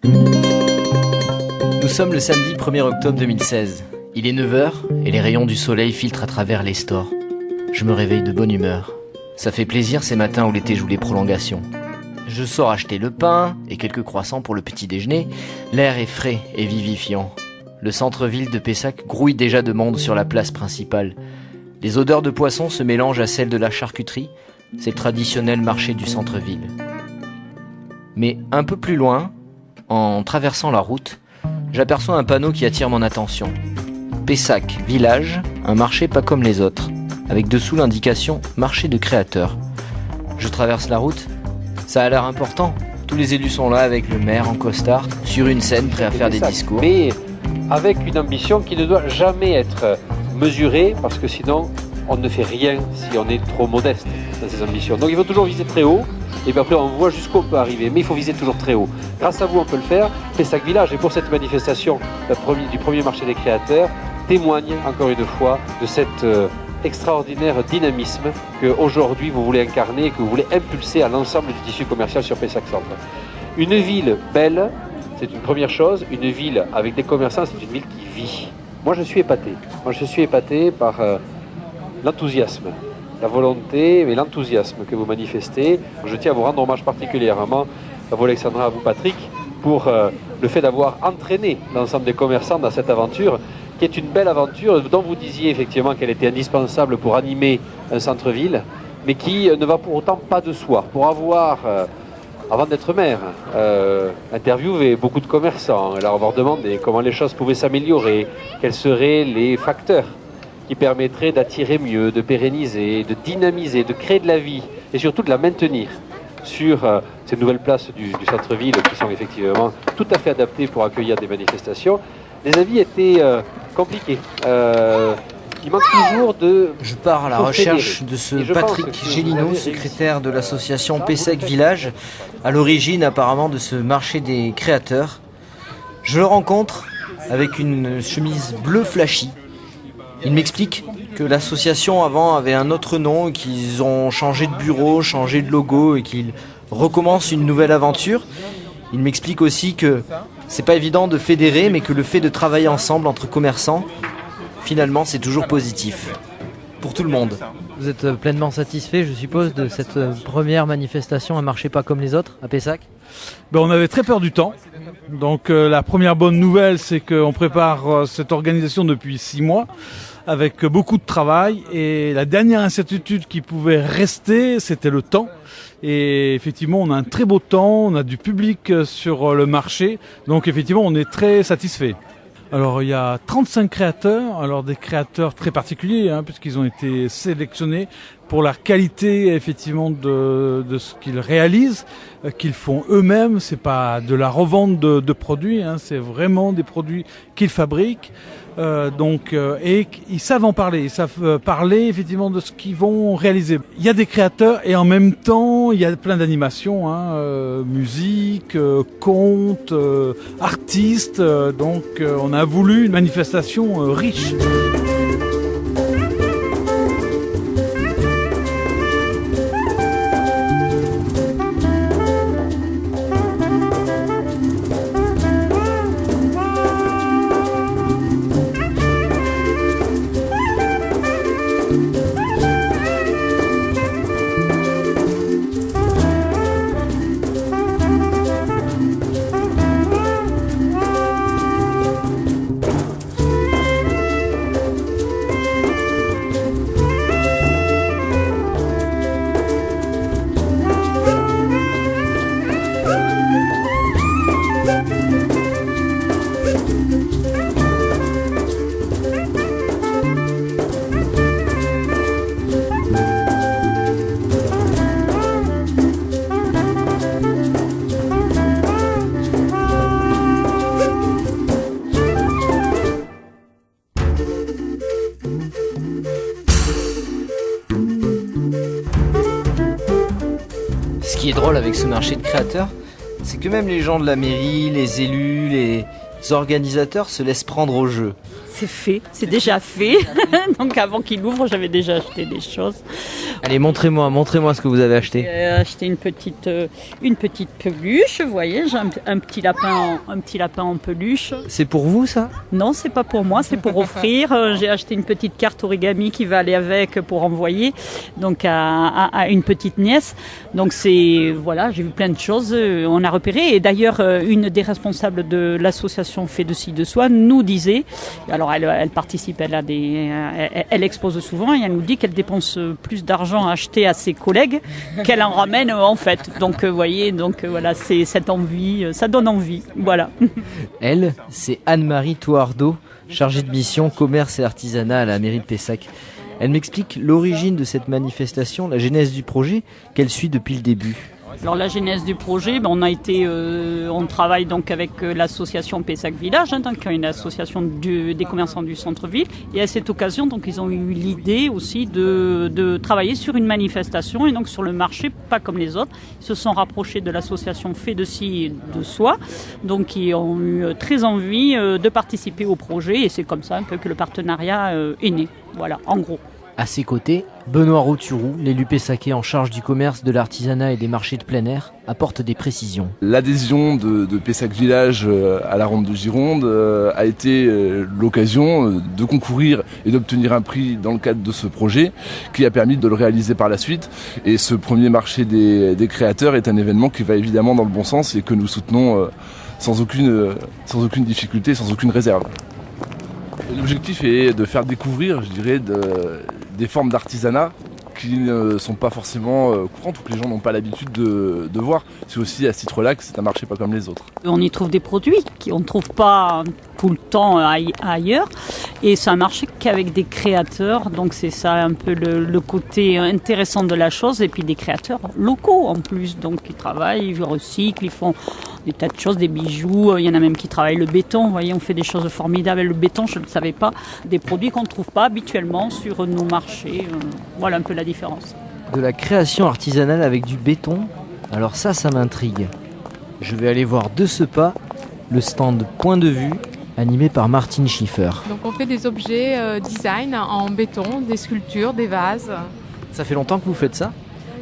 Nous sommes le samedi 1er octobre 2016. Il est 9h et les rayons du soleil filtrent à travers les stores. Je me réveille de bonne humeur. Ça fait plaisir ces matins où l'été joue les prolongations. Je sors acheter le pain et quelques croissants pour le petit déjeuner. L'air est frais et vivifiant. Le centre-ville de Pessac grouille déjà de monde sur la place principale. Les odeurs de poisson se mélangent à celles de la charcuterie. C'est le traditionnel marché du centre-ville. Mais un peu plus loin, en traversant la route, j'aperçois un panneau qui attire mon attention. Pessac, village, un marché pas comme les autres, avec dessous l'indication marché de créateurs. Je traverse la route, ça a l'air important. Tous les élus sont là avec le maire en costard, sur une scène prêt à faire des discours. Mais avec une ambition qui ne doit jamais être mesurée, parce que sinon on ne fait rien si on est trop modeste dans ses ambitions. Donc il faut toujours viser très haut, et puis après on voit jusqu'où on peut arriver, mais il faut viser toujours très haut. Grâce à vous on peut le faire. Pessac Village, et pour cette manifestation du premier marché des créateurs, témoigne encore une fois de cet extraordinaire dynamisme qu'aujourd'hui vous voulez incarner et que vous voulez impulser à l'ensemble du tissu commercial sur Pessac Centre. Une ville belle, c'est une première chose. Une ville avec des commerçants, c'est une ville qui vit. Moi je suis épaté. Par l'enthousiasme, la volonté et l'enthousiasme que vous manifestez. Je tiens à vous rendre hommage particulièrement, à vous Alexandra, à vous Patrick, pour le fait d'avoir entraîné l'ensemble des commerçants dans cette aventure, qui est une belle aventure dont vous disiez effectivement qu'elle était indispensable pour animer un centre-ville, mais qui ne va pour autant pas de soi. Pour avoir, avant d'être maire, interviewé beaucoup de commerçants et leur avoir demandé comment les choses pouvaient s'améliorer, quels seraient les facteurs qui permettraient d'attirer mieux, de pérenniser, de dynamiser, de créer de la vie et surtout de la maintenir sur ces nouvelles places du centre-ville qui sont effectivement tout à fait adaptées pour accueillir des manifestations. Les avis étaient compliqués. Il manque toujours de... Je pars à la recherche de ce Patrick Gélineau, secrétaire de l'association Pessac Village, à l'origine apparemment de ce marché des créateurs. Je le rencontre avec une chemise bleu flashy. Il m'explique que l'association avant avait un autre nom, qu'ils ont changé de bureau, changé de logo et qu'ils recommencent une nouvelle aventure. Il m'explique aussi que c'est pas évident de fédérer, mais que le fait de travailler ensemble entre commerçants, finalement, c'est toujours positif. Pour tout le monde. Vous êtes pleinement satisfait, je suppose, de cette première manifestation à marché pas comme les autres, à Pessac ? On avait très peur du temps. Donc la première bonne nouvelle, c'est qu'on prépare cette organisation depuis 6 mois, avec beaucoup de travail. Et la dernière incertitude qui pouvait rester, c'était le temps. Et effectivement, on a un très beau temps, on a du public sur le marché. Donc effectivement, on est très satisfait. Alors il y a 35 créateurs, alors des créateurs très particuliers, puisqu'ils ont été sélectionnés pour la qualité effectivement de ce qu'ils réalisent, qu'ils font eux-mêmes. C'est pas de la revente de produits, c'est vraiment des produits qu'ils fabriquent. Et ils savent en parler, ils savent parler effectivement de ce qu'ils vont réaliser. Il y a des créateurs et en même temps il y a plein d'animations, musique, contes, artistes. Donc on a voulu une manifestation riche. Ce qui est drôle avec ce marché de créateurs, c'est que même les gens de la mairie, les élus, les organisateurs se laissent prendre au jeu. c'est fait, c'est déjà fait. Donc avant qu'il ouvre, j'avais déjà acheté des choses. Allez, montrez-moi ce que vous avez acheté. J'ai acheté une petite peluche, vous voyez, j'ai un petit lapin en peluche. C'est pour vous ça? Non, c'est pas pour moi, c'est pour offrir. J'ai acheté une petite carte origami qui va aller avec pour envoyer donc à une petite nièce. Donc j'ai vu plein de choses, on a repéré. Et d'ailleurs, une des responsables de l'association Fait de ci de soi nous disait, alors elle participe, elle expose souvent et elle nous dit qu'elle dépense plus d'argent à acheter à ses collègues qu'elle en ramène en fait. Donc vous voyez, voilà, c'est cette envie, ça donne envie, voilà. Elle, c'est Anne-Marie Touardeau, chargée de mission commerce et artisanat à la mairie de Pessac. Elle m'explique l'origine de cette manifestation, la genèse du projet qu'elle suit depuis le début. Alors la genèse du projet, on travaille donc avec l'association Pessac Village, donc une association des commerçants du centre-ville. Et à cette occasion, donc ils ont eu l'idée aussi de travailler sur une manifestation et donc sur le marché, pas comme les autres. Ils se sont rapprochés de l'association Fait de ci de soi, donc ils ont eu très envie de participer au projet et c'est comme ça un peu que le partenariat est né. Voilà, en gros. À ses côtés, Benoît Roturou, l'élu pessacais en charge du commerce, de l'artisanat et des marchés de plein air, apporte des précisions. L'adhésion de Pessac Village à la Ronde de Gironde a été l'occasion de concourir et d'obtenir un prix dans le cadre de ce projet qui a permis de le réaliser par la suite. Et ce premier marché des créateurs est un événement qui va évidemment dans le bon sens et que nous soutenons sans aucune difficulté, sans aucune réserve. L'objectif est de faire découvrir, je dirais, des formes d'artisanat qui ne sont pas forcément courantes ou que les gens n'ont pas l'habitude de voir. C'est aussi à Citrolac, c'est un marché pas comme les autres. On y trouve des produits qu'on ne trouve pas tout le temps ailleurs et c'est un marché qu'avec des créateurs, donc c'est ça un peu le côté intéressant de la chose et puis des créateurs locaux en plus, donc qui travaillent, ils recyclent, ils font des tas de choses, des bijoux, il y en a même qui travaillent le béton, vous voyez, on fait des choses formidables avec le béton, je ne savais pas, des produits qu'on ne trouve pas habituellement sur nos marchés, voilà un peu la différence. De la création artisanale avec du béton, alors ça m'intrigue. Je vais aller voir de ce pas le stand Point de vue, animé par Martine Schiffer. Donc on fait des objets design en béton, des sculptures, des vases. Ça fait longtemps que vous faites ça ?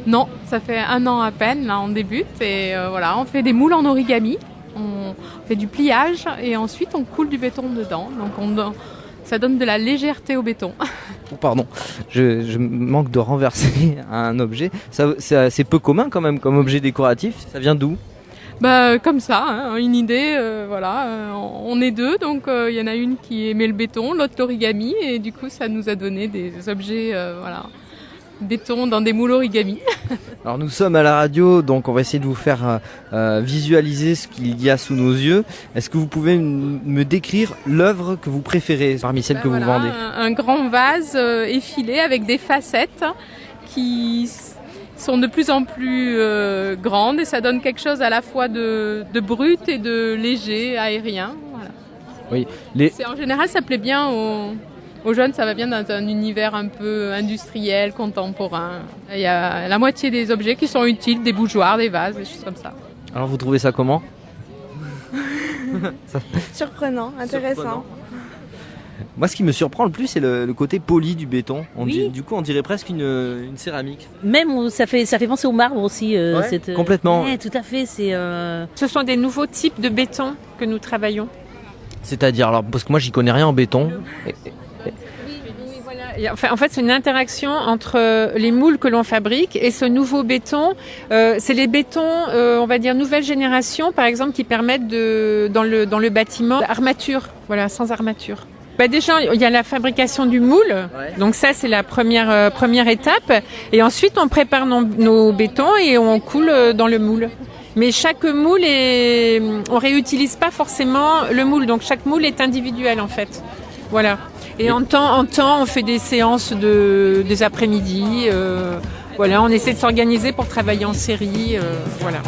Non, ça fait 1 an à peine, là on débute et voilà, on fait des moules en origami, on fait du pliage et ensuite on coule du béton dedans, donc ça donne de la légèreté au béton. Oh, pardon, je manque de renverser un objet, c'est peu commun quand même comme objet décoratif, ça vient d'où ? Comme ça, hein, une idée, on est 2, donc il y en a une qui aimait le béton, l'autre l'origami et du coup ça nous a donné des objets, béton dans des moules origami. Alors nous sommes à la radio, donc on va essayer de vous faire visualiser ce qu'il y a sous nos yeux. Est-ce que vous pouvez me décrire l'œuvre que vous préférez parmi celles que vous vendez ? Un grand vase effilé avec des facettes qui sont de plus en plus grandes et ça donne quelque chose à la fois de brut et de léger, aérien. Voilà. Oui, En général, ça plaît bien aux jeunes, ça va bien dans un univers un peu industriel, contemporain. Il y a la moitié des objets qui sont utiles, des bougeoirs, des vases, des choses comme ça. Alors vous trouvez ça comment ? Surprenant, intéressant. Surprenant. Moi, ce qui me surprend le plus, c'est le côté poli du béton. Du coup, on dirait presque une céramique. Même, ça fait penser au marbre aussi. Complètement. Ouais, tout à fait. Ce sont des nouveaux types de béton que nous travaillons. C'est-à-dire, alors, parce que moi, j'y connais rien en béton. En fait, c'est une interaction entre les moules que l'on fabrique et ce nouveau béton. C'est les bétons, on va dire, nouvelle génération, par exemple, qui permettent dans le bâtiment, armature, voilà, sans armature. Déjà, il y a la fabrication du moule. Ouais. Donc ça, c'est la première étape. Et ensuite, on prépare nos bétons et on coule dans le moule. Mais chaque moule on réutilise pas forcément le moule. Donc chaque moule est individuel, en fait. Voilà. Et en temps, on fait des séances des après-midi. Voilà, on essaie de s'organiser pour travailler en série. Voilà.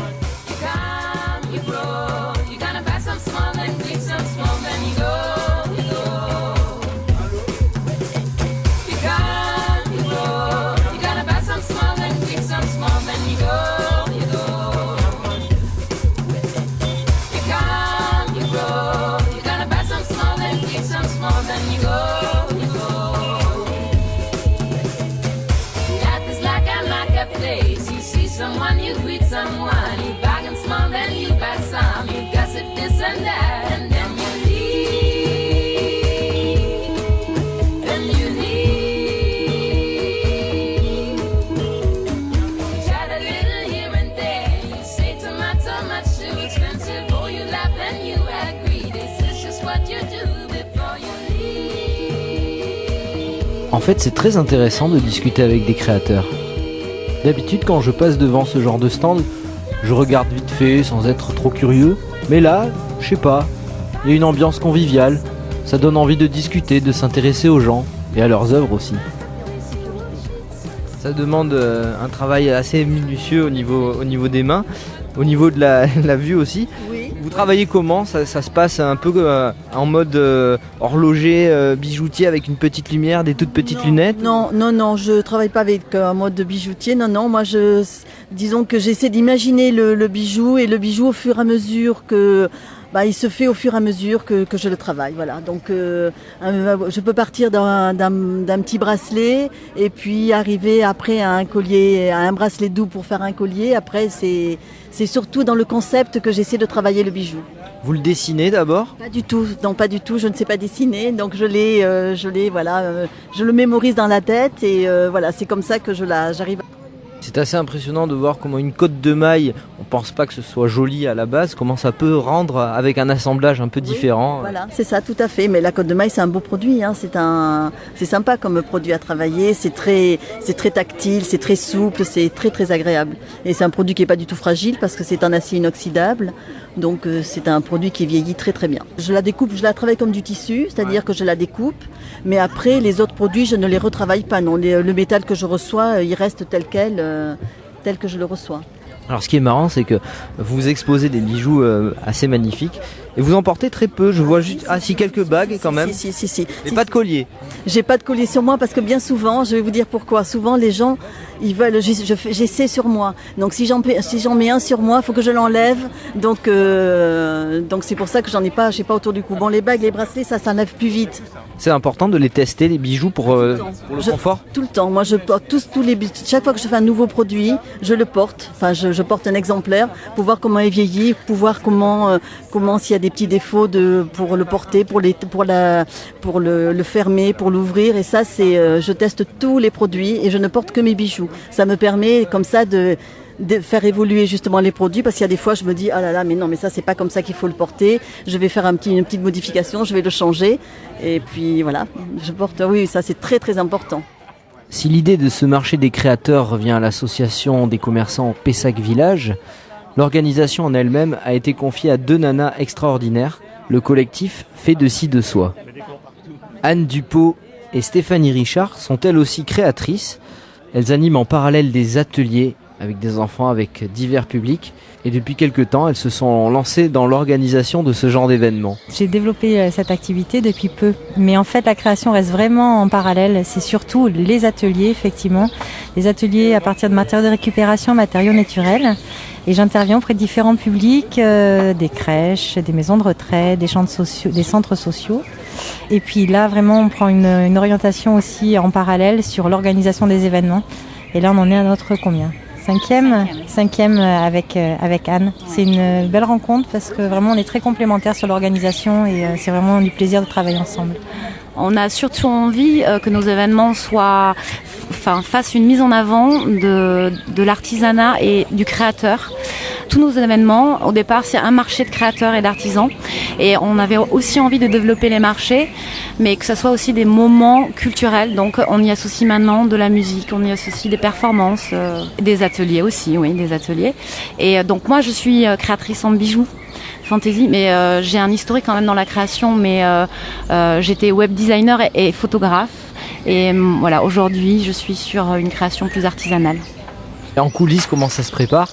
Then you go. En fait, c'est très intéressant de discuter avec des créateurs. D'habitude, quand je passe devant ce genre de stand, je regarde vite fait sans être trop curieux. Mais là, je sais pas, il y a une ambiance conviviale. Ça donne envie de discuter, de s'intéresser aux gens et à leurs œuvres aussi. Ça demande un travail assez minutieux au niveau des mains, au niveau de la vue aussi. Oui. Vous travaillez comment ? Ça se passe un peu en mode horloger, bijoutier avec une petite lumière, des toutes petites lunettes ? Non, je travaille pas avec un mode de bijoutier. Non, moi disons que j'essaie d'imaginer le bijou et le bijou au fur et à mesure que il se fait au fur et à mesure que je le travaille. Voilà. Donc je peux partir d'un petit bracelet et puis arriver après à un collier, à un bracelet doux pour faire un collier. Après c'est surtout dans le concept que j'essaie de travailler le bijou. Vous le dessinez d'abord ? Pas du tout, je ne sais pas dessiner, donc je le mémorise dans la tête et voilà, c'est comme ça que j'arrive. C'est assez impressionnant de voir comment une cotte de maille, on pense pas que ce soit joli à la base, comment ça peut rendre avec un assemblage un peu différent. Voilà, c'est ça, tout à fait. Mais la cotte de maille, c'est un beau produit, hein. C'est sympa comme produit à travailler. C'est très tactile, c'est très souple, c'est très très agréable. Et c'est un produit qui est pas du tout fragile parce que c'est un acier inoxydable. Donc c'est un produit qui vieillit très très bien. Je la découpe, je la travaille comme du tissu, c'est-à-dire que je la découpe. Mais après, les autres produits, je ne les retravaille pas. Non, le métal que je reçois, il reste tel que je le reçois. Alors ce qui est marrant, c'est que vous exposez des bijoux assez magnifiques et vous en portez très peu. Je vois juste quelques bagues quand même. Si. Mais pas de collier. J'ai pas de collier sur moi parce que bien souvent, je vais vous dire pourquoi. Souvent les gens, ils veulent, j'essaie sur moi. Donc si j'en mets un sur moi, il faut que je l'enlève. Donc c'est pour ça que j'ai pas autour du cou. Bon, les bagues, les bracelets, ça s'enlève plus vite. C'est important de les tester, les bijoux pour le confort. Tout le temps. Moi, je porte tous les bijoux. Chaque fois que je fais un nouveau produit, je le porte. Enfin, je porte un exemplaire pour voir comment il vieillit, pour voir comment s'il y a des petits défauts pour le porter, pour le fermer, pour l'ouvrir. Et ça, je teste tous les produits et je ne porte que mes bijoux. Ça me permet comme ça de faire évoluer justement les produits parce qu'il y a des fois je me dis ah là là mais non mais ça c'est pas comme ça qu'il faut le porter, je vais faire une petite modification, je vais le changer et puis voilà, je porte, oui ça c'est très très important. Si l'idée de ce marché des créateurs revient à l'association des commerçants Pessac Village, l'organisation en elle-même a été confiée à deux nanas extraordinaires, le collectif Fait de ci de soi. Anne Dupont et Stéphanie Richard sont elles aussi créatrices. Elles animent en parallèle des ateliers avec des enfants, avec divers publics. Et depuis quelques temps, elles se sont lancées dans l'organisation de ce genre d'événements. J'ai développé cette activité depuis peu. Mais en fait, la création reste vraiment en parallèle. C'est surtout les ateliers, effectivement. Les ateliers à partir de matériaux de récupération, matériaux naturels. Et j'interviens auprès de différents publics, des crèches, des maisons de retraite, des centres sociaux. Et puis là, vraiment, on prend une orientation aussi en parallèle sur l'organisation des événements. Et là, on en est à notre combien ? Cinquième avec Anne. C'est une belle rencontre parce que vraiment on est très complémentaires sur l'organisation et c'est vraiment du plaisir de travailler ensemble. On a surtout envie que nos événements fassent une mise en avant de l'artisanat et du créateur. Tous nos événements, au départ, c'est un marché de créateurs et d'artisans. Et on avait aussi envie de développer les marchés, mais que ce soit aussi des moments culturels. Donc on y associe maintenant de la musique, on y associe des performances, des ateliers aussi, oui, des ateliers. Et donc moi, je suis créatrice en bijoux. Fantasy, mais j'ai un historique quand même dans la création, mais j'étais web designer et photographe. Et voilà, aujourd'hui, je suis sur une création plus artisanale. Et en coulisses, comment ça se prépare ?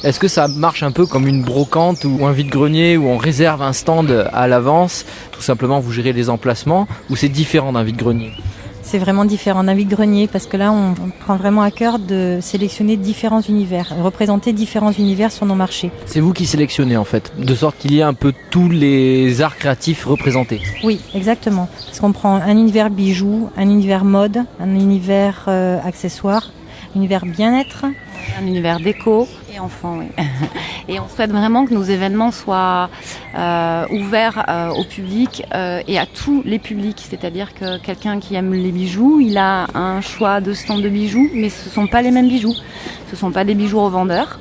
Est-ce que ça marche un peu comme une brocante ou un vide-grenier où on réserve un stand à l'avance ? Tout simplement, vous gérez les emplacements ou c'est différent d'un vide-grenier ? C'est vraiment différent d'un vide-grenier parce que là, on prend vraiment à cœur de sélectionner différents univers, représenter différents univers sur nos marchés. C'est vous qui sélectionnez en fait, de sorte qu'il y ait un peu tous les arts créatifs représentés. Oui, exactement. Parce qu'on prend un univers bijoux, un univers mode, un univers accessoires, un univers bien-être, un univers déco et enfants, oui. Et on souhaite vraiment que nos événements soient ouverts au public et à tous les publics. C'est-à-dire que quelqu'un qui aime les bijoux, il a un choix de stand de bijoux, mais ce ne sont pas les mêmes bijoux. Ce ne sont pas des bijoux revendeurs.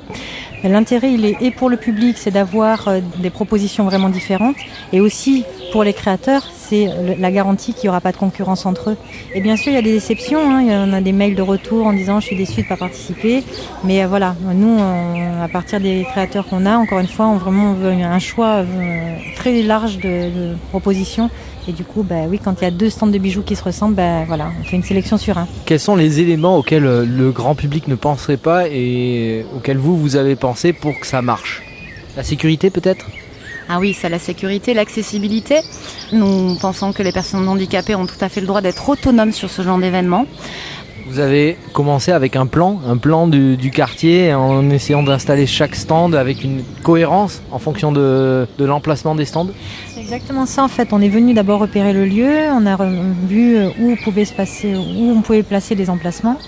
L'intérêt, il est et pour le public, c'est d'avoir des propositions vraiment différentes, et aussi pour les créateurs, c'est la garantie qu'il n'y aura pas de concurrence entre eux. Et bien sûr, il y a des déceptions, hein. Il y en a des mails de retour en disant je suis déçu de ne pas participer, mais voilà, nous, à partir des créateurs qu'on a, encore une fois, on veut un choix très large de propositions. Et du coup, oui, quand il y a 2 stands de bijoux qui se ressemblent, voilà, on fait une sélection sur un. Quels sont les éléments auxquels le grand public ne penserait pas et auxquels vous avez pensé pour que ça marche ? La sécurité peut-être ? Ah oui, c'est la sécurité, l'accessibilité. Nous pensons que les personnes handicapées ont tout à fait le droit d'être autonomes sur ce genre d'événement. Vous avez commencé avec un plan du quartier en essayant d'installer chaque stand avec une cohérence en fonction de l'emplacement des stands. C'est exactement ça en fait. On est venu d'abord repérer le lieu, on a vu où on pouvait placer les emplacements.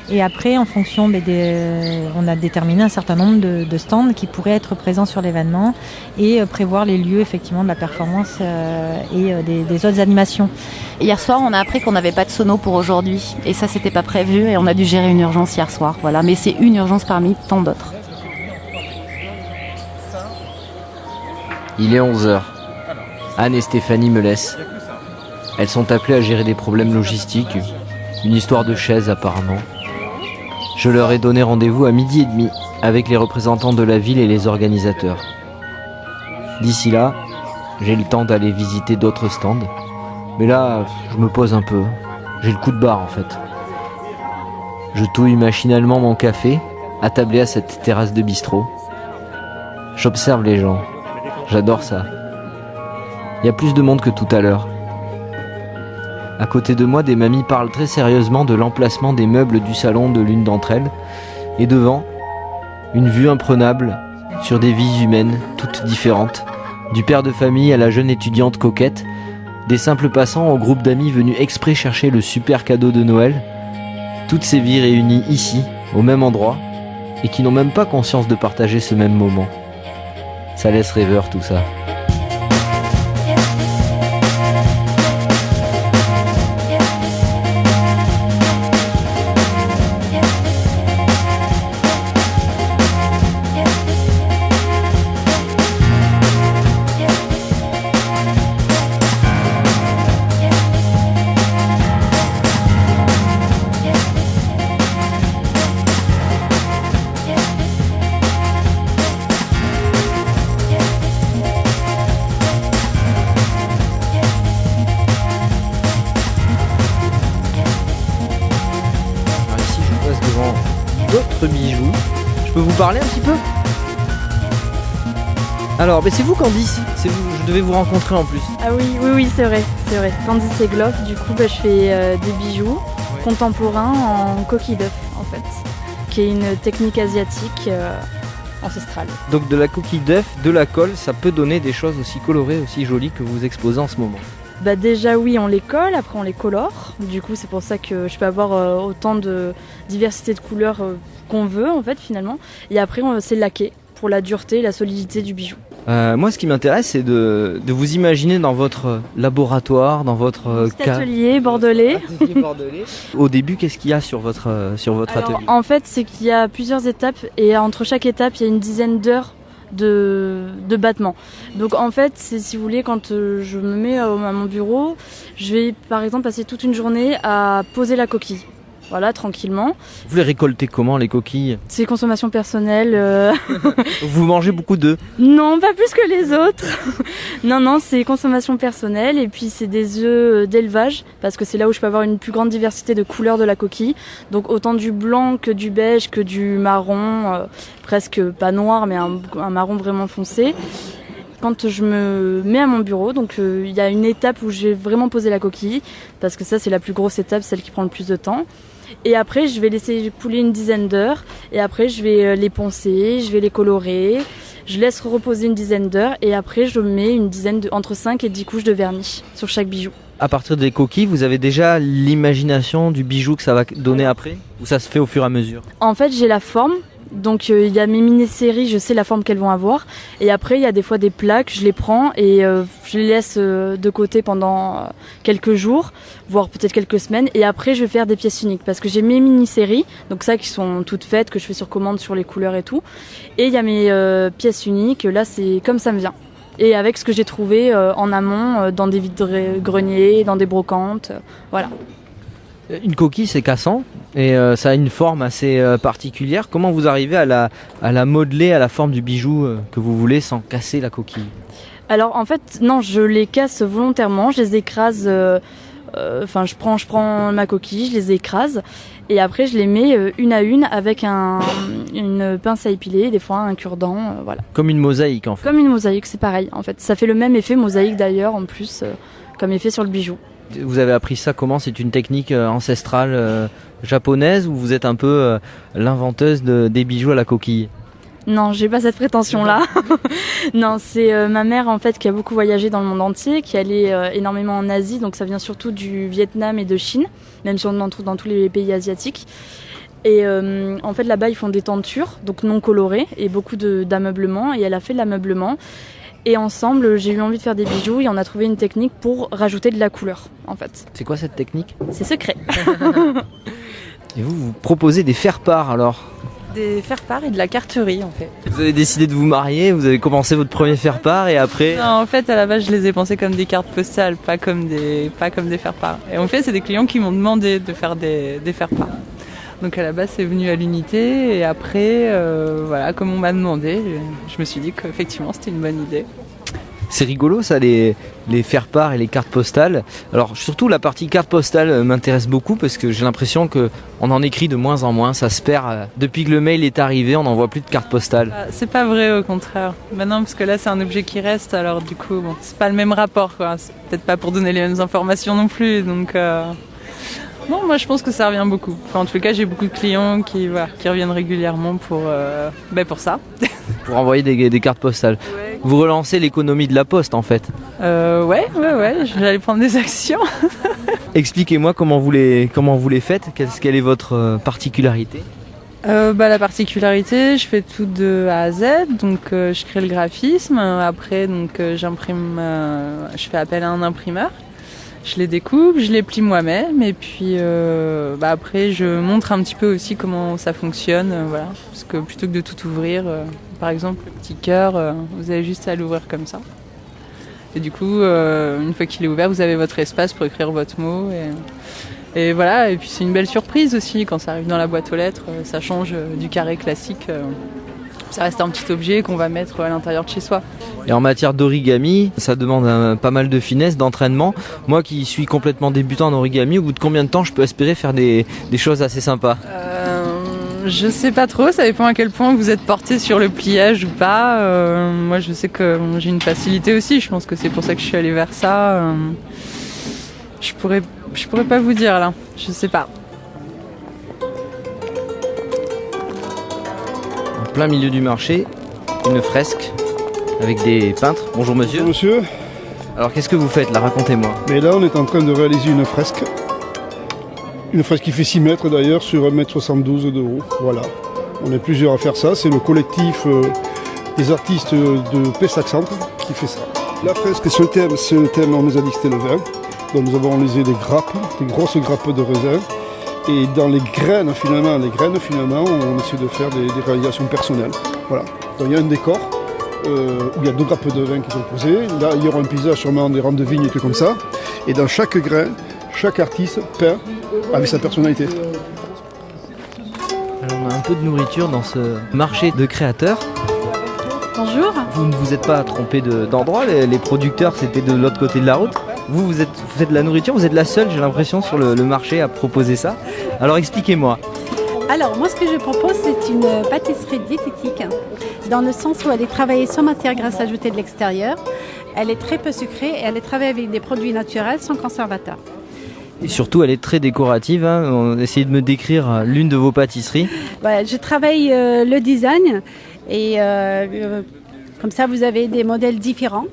Et après, en fonction on a déterminé un certain nombre de stands qui pourraient être présents sur l'événement et prévoir les lieux effectivement de la performance et des autres animations. Hier soir, on a appris qu'on n'avait pas de sono pour aujourd'hui. Et ça, c'était pas prévu et on a dû gérer une urgence hier soir. Voilà. Mais c'est une urgence parmi tant d'autres. Il est 11h. Anne et Stéphanie me laissent. Elles sont appelées à gérer des problèmes logistiques. Une histoire de chaise apparemment. Je leur ai donné rendez-vous à 12h30 avec les représentants de la ville et les organisateurs. D'ici là, j'ai le temps d'aller visiter d'autres stands. Mais là, je me pose un peu. J'ai le coup de barre en fait. Je touille machinalement mon café, attablé à cette terrasse de bistrot. J'observe les gens. J'adore ça. Il y a plus de monde que tout à l'heure. À côté de moi, des mamies parlent très sérieusement de l'emplacement des meubles du salon de l'une d'entre elles. Et devant, une vue imprenable sur des vies humaines, toutes différentes. Du père de famille à la jeune étudiante coquette, des simples passants au groupe d'amis venus exprès chercher le super cadeau de Noël. Toutes ces vies réunies ici, au même endroit, et qui n'ont même pas conscience de partager ce même moment. Ça laisse rêveur tout ça. D'autres bijoux. Je peux vous parler un petit peu ? Alors, c'est vous Candice, c'est vous, je devais vous rencontrer en plus. Ah oui, c'est vrai. Candice Egloff, du coup je fais des bijoux contemporains en coquille d'œuf en fait, qui est une technique asiatique ancestrale. Donc de la coquille d'œuf, de la colle, ça peut donner des choses aussi colorées, aussi jolies que vous exposez en ce moment. Déjà oui, on les colle, après on les colore. Du coup c'est pour ça que je peux avoir autant de diversité de couleurs qu'on veut en fait finalement. Et après c'est laqué pour la dureté et la solidité du bijou. Moi ce qui m'intéresse c'est de vous imaginer dans votre laboratoire, dans votre atelier bordelais. Au début qu'est-ce qu'il y a sur votre atelier ? En fait c'est qu'il y a plusieurs étapes et entre chaque étape il y a une dizaine d'heures de battement. Donc en fait, si vous voulez, quand je me mets à mon bureau, je vais par exemple passer toute une journée à poser la coquille. Voilà, tranquillement. Vous les récoltez comment, les coquilles ? C'est consommation personnelle. Vous mangez beaucoup d'œufs ? Non, pas plus que les autres. Non, c'est consommation personnelle et puis c'est des œufs d'élevage parce que c'est là où je peux avoir une plus grande diversité de couleurs de la coquille. Donc autant du blanc que du beige que du marron, presque pas noir mais un marron vraiment foncé. Quand je me mets à mon bureau, donc il y a une étape où je vais vraiment poser la coquille parce que ça c'est la plus grosse étape, celle qui prend le plus de temps. Et après, je vais laisser couler une dizaine d'heures. Et après, je vais les poncer, je vais les colorer. Je laisse reposer une dizaine d'heures. Et après, je mets entre 5 et 10 couches de vernis sur chaque bijou. À partir des coquilles, vous avez déjà l'imagination du bijou que ça va donner après ? Ou ça se fait au fur et à mesure ? En fait, j'ai la forme. Donc il y a mes mini-séries, je sais la forme qu'elles vont avoir. Et après, il y a des fois des plaques, je les prends et je les laisse de côté pendant quelques jours, voire peut-être quelques semaines. Et après, je vais faire des pièces uniques parce que j'ai mes mini-séries, donc ça qui sont toutes faites, que je fais sur commande sur les couleurs et tout. Et il y a mes pièces uniques, là c'est comme ça me vient. Et avec ce que j'ai trouvé en amont, dans des vides-greniers, dans des brocantes, voilà. Une coquille, c'est cassant et ça a une forme assez particulière. Comment vous arrivez à la modeler à la forme du bijou que vous voulez sans casser la coquille ? Alors en fait, non, je les casse volontairement, je les écrase. Je prends ma coquille, je les écrase et après je les mets une à une avec une pince à épiler, des fois un cure-dent, voilà. Comme une mosaïque en fait. Comme une mosaïque, c'est pareil en fait. Ça fait le même effet mosaïque d'ailleurs en plus, comme effet sur le bijou. Vous avez appris ça comment ? C'est une technique ancestrale japonaise ou vous êtes un peu l'inventeuse des bijoux à la coquille ? Non, j'ai pas cette prétention-là. Non, c'est ma mère en fait qui a beaucoup voyagé dans le monde entier, qui allait énormément en Asie, donc ça vient surtout du Vietnam et de Chine, même si on en trouve dans tous les pays asiatiques. Et en fait là-bas ils font des tentures, donc non colorées, et beaucoup d'ameublement, et elle a fait de l'ameublement. Et ensemble, j'ai eu envie de faire des bijoux et on a trouvé une technique pour rajouter de la couleur, en fait. C'est quoi cette technique ? C'est secret. Et vous proposez des faire-part alors ? Des faire-part et de la carterie en fait. Vous avez décidé de vous marier, vous avez commencé votre premier faire-part et après... Non, en fait à la base je les ai pensés comme des cartes postales, pas comme des faire-part. Et en fait c'est des clients qui m'ont demandé de faire des faire-part. Donc à la base c'est venu à l'unité et après comme on m'a demandé, je me suis dit qu'effectivement c'était une bonne idée. C'est rigolo ça, les faire-part et les cartes postales. Alors surtout la partie carte postale m'intéresse beaucoup parce que j'ai l'impression qu'on en écrit de moins en moins, ça se perd. Depuis que le mail est arrivé, on n'envoie plus de cartes postales. C'est pas vrai au contraire. Maintenant parce que là c'est un objet qui reste, alors du coup c'est pas le même rapport quoi. C'est peut-être pas pour donner les mêmes informations non plus, donc... Non, moi je pense que ça revient beaucoup. Enfin, en tout cas, j'ai beaucoup de clients qui reviennent régulièrement pour ça. Pour envoyer des cartes postales. Ouais. Vous relancez l'économie de la poste en fait. Ouais, j'allais prendre des actions. Expliquez-moi comment vous les faites, quelle est votre particularité ? La particularité, je fais tout de A à Z, donc je crée le graphisme. Après, j'imprime, je fais appel à un imprimeur. Je les découpe, je les plie moi-même et puis après je montre un petit peu aussi comment ça fonctionne, parce que plutôt que de tout ouvrir, par exemple le petit cœur, vous avez juste à l'ouvrir comme ça. Et du coup, une fois qu'il est ouvert, vous avez votre espace pour écrire votre mot et voilà. Et puis c'est une belle surprise aussi quand ça arrive dans la boîte aux lettres, ça change du carré classique. Ça reste un petit objet qu'on va mettre à l'intérieur de chez soi. Et en matière d'origami, ça demande pas mal de finesse, d'entraînement. Moi qui suis complètement débutant en origami, au bout de combien de temps je peux espérer faire des choses assez sympas ? Je sais pas trop, ça dépend à quel point vous êtes porté sur le pliage ou pas. Moi je sais que j'ai une facilité aussi, je pense que c'est pour ça que je suis allée vers ça. Je pourrais pas vous dire là, je sais pas. En plein milieu du marché, une fresque avec des peintres. Bonjour monsieur. Bonjour monsieur. Alors qu'est-ce que vous faites là ? Racontez-moi. Mais là on est en train de réaliser une fresque. Une fresque qui fait 6 mètres d'ailleurs sur 1,72 m de haut. Voilà. On est plusieurs à faire ça. C'est le collectif des artistes de Pessac Centre qui fait ça. La fresque, c'est un thème, on nous a dit que c'était le vin. Donc nous avons réalisé des grappes, des grosses grappes de raisin. Et dans les graines finalement, on essaie de faire des réalisations personnelles. Voilà. Donc il y a un décor où il y a 2 grappes de vin qui sont posées. Là, il y aura un paysage sûrement des rangs de vignes et tout comme ça. Et dans chaque grain, chaque artiste peint avec sa personnalité. Alors on a un peu de nourriture dans ce marché de créateurs. Bonjour. Vous ne vous êtes pas trompé d'endroit, les producteurs c'était de l'autre côté de la route. Vous faites de la nourriture, vous êtes la seule, j'ai l'impression, sur le marché à proposer ça. Alors expliquez-moi. Alors moi ce que je propose c'est une pâtisserie diététique, dans le sens où elle est travaillée sans matière grasse ajoutée de l'extérieur. Elle est très peu sucrée et elle est travaillée avec des produits naturels sans conservateur. Et surtout elle est très décorative, hein. Essayez de me décrire l'une de vos pâtisseries. Ouais, je travaille le design et comme ça vous avez des modèles différents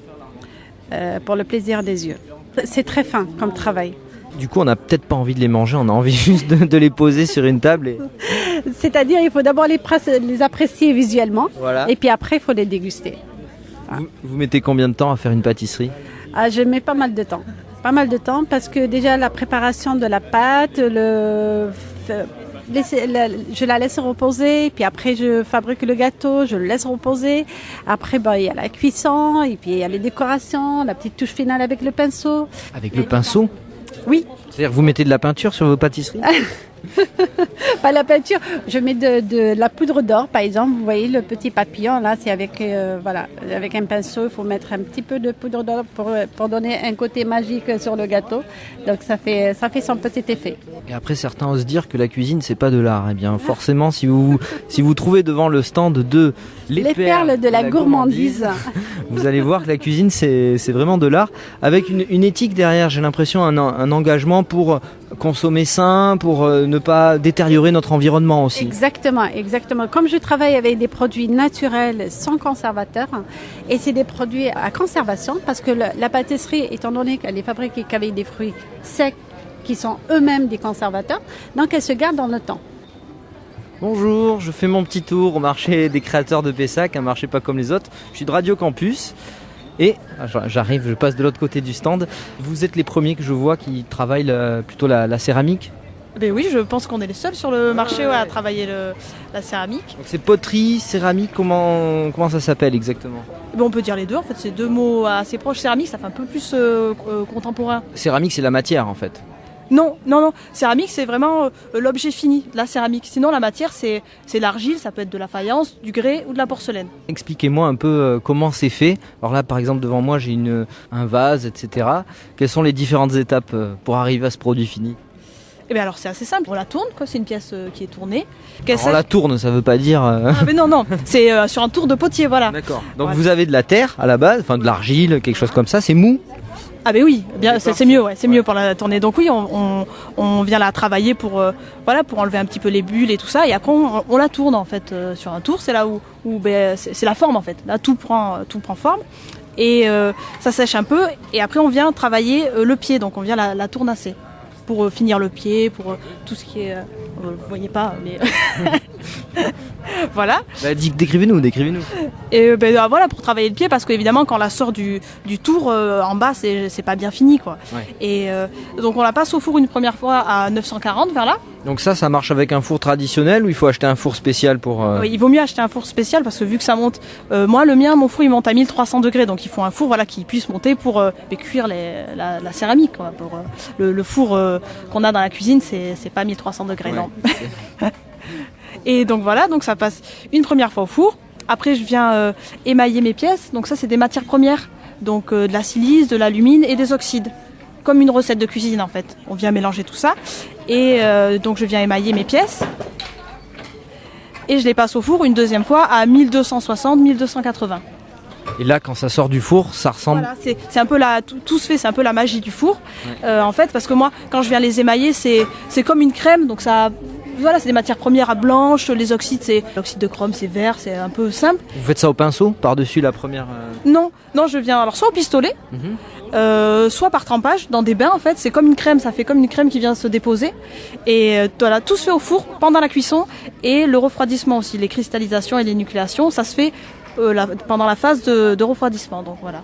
pour le plaisir des yeux. C'est très fin comme travail. Du coup, on n'a peut-être pas envie de les manger, on a envie juste de les poser sur une table. C'est-à-dire, il faut d'abord les apprécier visuellement, Voilà. et puis après, il faut les déguster. Vous mettez combien de temps à faire une pâtisserie? Je mets pas mal de temps. Pas mal de temps parce que déjà la préparation de la pâte, je la laisse reposer, puis après je fabrique le gâteau, je le laisse reposer. Après, il y a la cuisson, et puis il y a les décorations, la petite touche finale avec le pinceau. Avec le pinceau? Oui. C'est-à-dire vous mettez de la peinture sur vos pâtisseries? Pas la peinture, je mets de la poudre d'or par exemple. Vous voyez le petit papillon là, c'est avec avec un pinceau. Il faut mettre un petit peu de poudre d'or pour donner un côté magique sur le gâteau. Donc ça fait son petit effet. Et après, certains osent dire que la cuisine, c'est pas de l'art. Eh bien, forcément, si vous trouvez devant le stand de les perles de la gourmandise, vous allez voir que la cuisine, c'est vraiment de l'art. Avec une éthique derrière, j'ai l'impression, un engagement pour consommer sain, pour ne pas détériorer notre environnement aussi. Exactement. Comme je travaille avec des produits naturels sans conservateurs, et c'est des produits à conservation, parce que la pâtisserie, étant donné qu'elle est fabriquée qu'avec des fruits secs, qui sont eux-mêmes des conservateurs, donc elle se garde dans le temps. Bonjour, je fais mon petit tour au marché des créateurs de Pessac, un marché pas comme les autres. Je suis de Radio Campus et j'arrive, je passe de l'autre côté du stand. Vous êtes les premiers que je vois qui travaillent plutôt la céramique? Ben oui, je pense qu'on est les seuls sur le marché à travailler la céramique. Donc c'est poterie, céramique, comment ça s'appelle exactement? Ben on peut dire les deux, en fait c'est deux mots assez proches. Céramique, ça fait un peu plus contemporain. Céramique, c'est la matière en fait. Non. Céramique, c'est vraiment l'objet fini de la céramique. Sinon, la matière, c'est l'argile, ça peut être de la faïence, du grès ou de la porcelaine. Expliquez-moi un peu comment c'est fait. Alors là, par exemple, devant moi, j'ai un vase, etc. Quelles sont les différentes étapes pour arriver à ce produit fini? Eh bien alors, c'est assez simple. On la tourne, c'est une pièce qui est tournée. On la tourne, ça veut pas dire... Ah mais non, c'est sur un tour de potier, voilà. D'accord. Donc vous avez de la terre à la base, enfin de l'argile, quelque chose comme ça, c'est mou? Ah ben oui, bien c'est mieux, c'est mieux pour la tourner. Donc oui, on vient la travailler pour enlever un petit peu les bulles et tout ça, et après on la tourne en fait sur un tour. C'est là où c'est la forme en fait. Là tout prend forme et ça sèche un peu, et après on vient travailler le pied. Donc on vient la tournasser pour finir le pied, pour tout ce qui est vous voyez pas, mais voilà. Décrivez-nous. Et voilà, pour travailler le pied, parce qu'évidemment quand on la sort du tour en bas, c'est pas bien fini quoi. Ouais. Et donc on la passe au four une première fois à 940 vers là. Donc ça marche avec un four traditionnel, ou il faut acheter un four spécial pour... Oui, il vaut mieux acheter un four spécial, parce que vu que ça monte... mon four il monte à 1300 degrés, donc il faut un four qui puisse monter pour cuire la céramique quoi. Pour, le four qu'on a dans la cuisine, c'est pas 1300 degrés, ouais. Non. Et donc voilà, donc ça passe une première fois au four. Après je viens émailler mes pièces, donc ça c'est des matières premières, donc de la silice, de l'alumine et des oxydes. Comme une recette de cuisine en fait. On vient mélanger tout ça, et donc je viens émailler mes pièces et je les passe au four une deuxième fois à 1260-1280. Et là, quand ça sort du four, ça ressemble... Voilà, c'est un peu tout se fait, c'est un peu la magie du four, ouais. En fait, parce que moi, quand je viens les émailler, c'est comme une crème, donc ça... Voilà, c'est des matières premières blanches, les oxydes, c'est l'oxyde de chrome, c'est vert, c'est un peu simple. Vous faites ça au pinceau, par-dessus la première... Non, je viens alors soit au pistolet, soit par trempage, dans des bains en fait. C'est comme une crème, ça fait comme une crème qui vient se déposer. Et voilà, tout se fait au four pendant la cuisson, et le refroidissement aussi, les cristallisations et les nucléations, ça se fait pendant la phase de refroidissement, donc voilà.